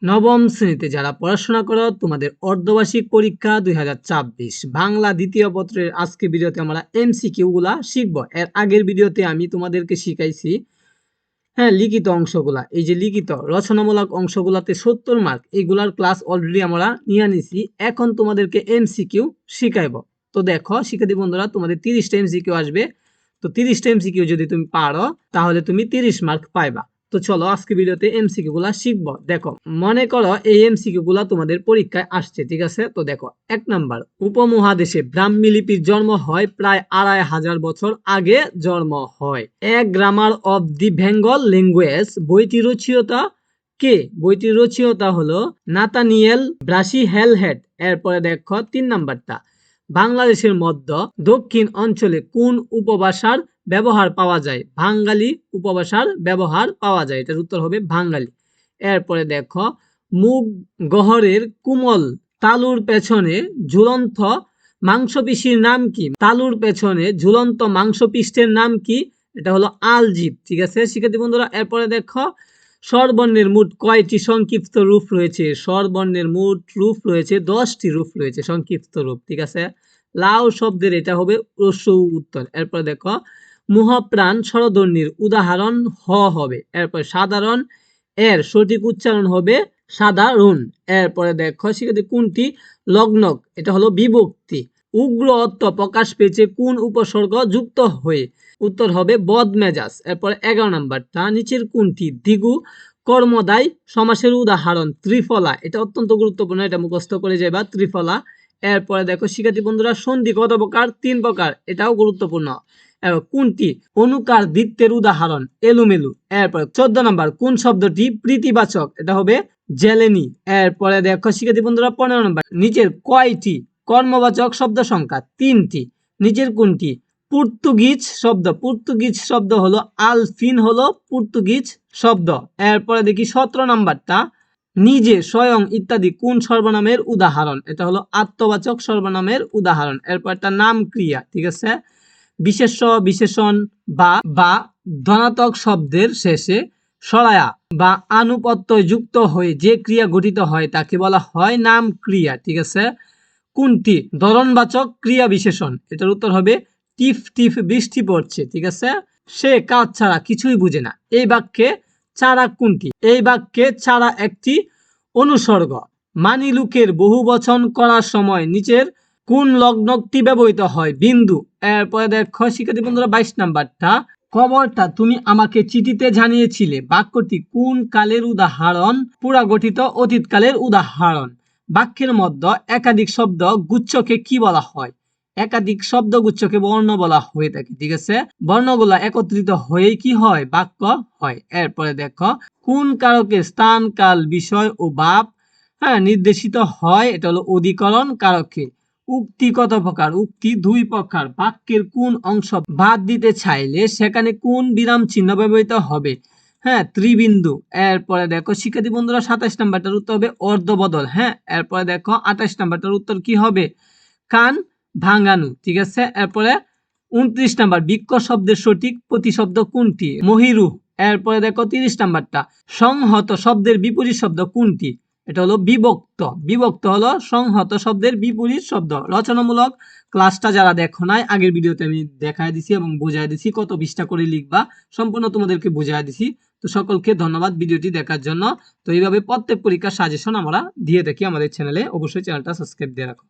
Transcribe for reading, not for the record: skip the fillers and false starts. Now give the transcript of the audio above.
নবম শ্রেণীতে যারা পড়াশোনা করো তোমাদের অর্ধবার্ষিক পরীক্ষা 2026 বাংলা দ্বিতীয় পত্রের আজকে ভিডিওতে আমরা এমসিকিউ গুলা শিখবো। এর আগের ভিডিওতে আমি তোমাদেরকে শিখাইছি লিখিত অংশগুলা। এই যে লিখিত রচনামূলক অংশগুলাতে 70 মার্ক, এইগুলার ক্লাস অলরেডি আমরা নিয়ে নিছি। এখন তোমাদেরকে এমসিকিউ শিখাইবো। তো দেখো শিক্ষার্থী বন্ধুরা, তোমাদের 30টা এমসিকিউ আসবে। তো 30টা এমসিকিউ যদি তুমি পারো তাহলে তুমি 30 মার্ক পাইবা। তো চলো আজকে ভিডিওতে এমসিকিউ গুলা শিখবো। দেখো মনে করো এই এমসিকিউ গুলা তোমাদের পরীক্ষায় আসছে, ঠিক আছে? তো দেখো 1 নাম্বার, উপমহাদেশে ব্রাহ্মী লিপির জন্ম হয় প্রায় 2500 বছর আগে জন্ম হয়। A grammar of the Bengal language, বইটি রচয়িতা কে? বইটির রচয়িতা হলো নাতানিয়েল ব্রাসি হেলহেড। এরপরে দেখো 3 নাম্বারটা, বাংলাদেশের মধ্য দক্ষিণ অঞ্চলে কোন উপভাষার ব্যবহার পাওয়া যায়? বাঙালি উপভাষার ব্যবহার পাওয়া যায়, এটার উত্তর হবে বাঙালি। এরপরে দেখো, মুগ গহরের কোমল তালুর পেছনে ঝুলন্ত মাংসপেশির নাম কি? তালুর পেছনে ঝুলন্ত মাংসপিষ্টের নাম কি? এটা হলো আলজিব, ঠিক আছে শিক্ষার্থী বন্ধুরা। এরপরে দেখো, স্বরবর্ণের মোট কয়টি সংক্ষিপ্ত রূপ রয়েছে? স্বরবর্ণের মোট রূপ রয়েছে 10টি রূপ রয়েছে, সংক্ষিপ্ত রূপ, ঠিক আছে। লাউ শব্দের এটা হবে রস্য উত্তর। এরপর দেখো, মুহপ্রাণ স্বরধ্বনির উদাহরণ হ হবে। এরপর সাধারণ এর সঠিক উচ্চারণ হবে সাধারণ। এরপরে দেখো শিক্ষার্থী, কোনটি লগ্নক? এটা হলো বিভক্তি। উগ্র অর্থ প্রকাশ পেয়েছে কোন উপসর্গ যুক্ত হয়ে? উত্তর হবে বদমেজাজ। এরপর 11 নাম্বারটা, নিচের কোনটি দ্বিগু কর্মদায় সমাসের উদাহরণ? ত্রিফলা, এটা অত্যন্ত গুরুত্বপূর্ণ, এটা মুখস্থ করে যাবা, ত্রিফলা। এরপরে দেখো শিক্ষার্থী বন্ধুরা, সন্ধি কত প্রকার? 3 প্রকার, এটাও গুরুত্বপূর্ণ। কোনটি অনুকার দ্বিত্বের উদাহরণ? এলোমেলু। এরপরে 14 নাম্বার, কোন শব্দটি প্রীতিবাচক? এটা হবে জেলেনি। এরপরে দেখো শিক্ষার্থী বন্ধুরা 15 নাম্বার, নিচের কয়টি কর্মবাচক শব্দ সংখ্যা? 3টি। নিচের কোনটি পর্তুগিজ শব্দ? পর্তুগিজ শব্দ হলো আলফিন, হলো পর্তুগিজ শব্দ। এরপরে দেখি 17 নাম্বারটা, নিজে, স্বয়ং ইত্যাদি কোন সর্বনামের উদাহরণ? এটা হলো আত্মবাচক সর্বনামের উদাহরণ। এরপর একটা নাম ক্রিয়া, ঠিক আছে। বিশেষ্য, বিশেষণ বা ধনাত্মক শব্দের শেষে সরায়া বা আনুপত্যয় যুক্ত হয়ে যে ক্রিয়া গঠিত হয় তাকে বলা হয় নাম ক্রিয়া, ঠিক আছে। কোনটি ধরনবাচক ক্রিয়া বিশেষণ? এটার উত্তর হবে টিফ টিফ বৃষ্টি পড়ছে, ঠিক আছে। সে কাজ ছাড়া কিছুই বুঝে না। এই বাক্যে ছাড়া কোনটি? এই বাক্যে ছাড়া একটি অনুসর্গ। মানিলুকের বহুবচন করার সময় নিচের কোন লগ্নকটি ব্যবহৃত হয়? বিন্দু। এরপরে দেখো শিক্ষার্থী বন্ধুরা 22 নাম্বারটা, খবরটা তুমি আমাকে চিঠিতে জানিয়েছিলে বাক্যটি কোন কালের উদাহরণ? পুরাগঠিত অতীতকালের উদাহরণ। বাক্যের মধ্যে একাধিক শব্দ গুচ্ছকে কি বলা হয়? একাধিক শব্দ গুচ্ছকে বর্ণ বলা হয়ে থাকে, ঠিক আছে। বর্ণগুলা একত্রিত হয়ে কি হয়? বাক্য হয়। এরপরে দেখো, কোন কারকে স্থান, কাল, বিষয় ও ভাব নির্দেশিত হয়? এটা হলো অধিকরণ কারকে। উক্তি কত প্রকার? উক্তি 2 প্রকার। বাক্যের কোন অংশ বাদ দিতে চাইলে সেখানে কোন বিরাম চিহ্ন ব্যবহৃত হবে? ত্রিবিন্দু। এরপরে দেখো শিক্ষার্থী বন্ধুরা 27 নাম্বারটার উত্তর হবে অর্ধবদল। এরপরে দেখো 28 নাম্বারটার উত্তর কি হবে? কান ভাঙানো, ঠিক আছে। এরপরে 29 নাম্বার, বৃক্ষ শব্দের সঠিক প্রতিশব্দ কোনটি? মহিরু। এরপরে দেখো 30 নাম্বারটা, সংহত শব্দের বিপরীত শব্দ কোনটি? এটা হলো বিভক্ত। বিভক্ত হলো সংহত শব্দের বিপরীত শব্দ। রচনামূলক ক্লাসটা যারা দেখো নাই, আগের ভিডিওতে আমি দেখায় দিছি এবং বুঝাই দিছি কত পৃষ্ঠা করে লিখবা, সম্পূর্ণ তোমাদেরকে বুঝাই দিছি। তো সকলকে ধন্যবাদ ভিডিওটি দেখার জন্য। তো এইভাবে প্রত্যেক পরীক্ষার সাজেশন আমরা দিয়ে থাকি আমাদের চ্যানেলে, অবশ্যই চ্যানেলটা সাবস্ক্রাইব দিয়ে রাখো।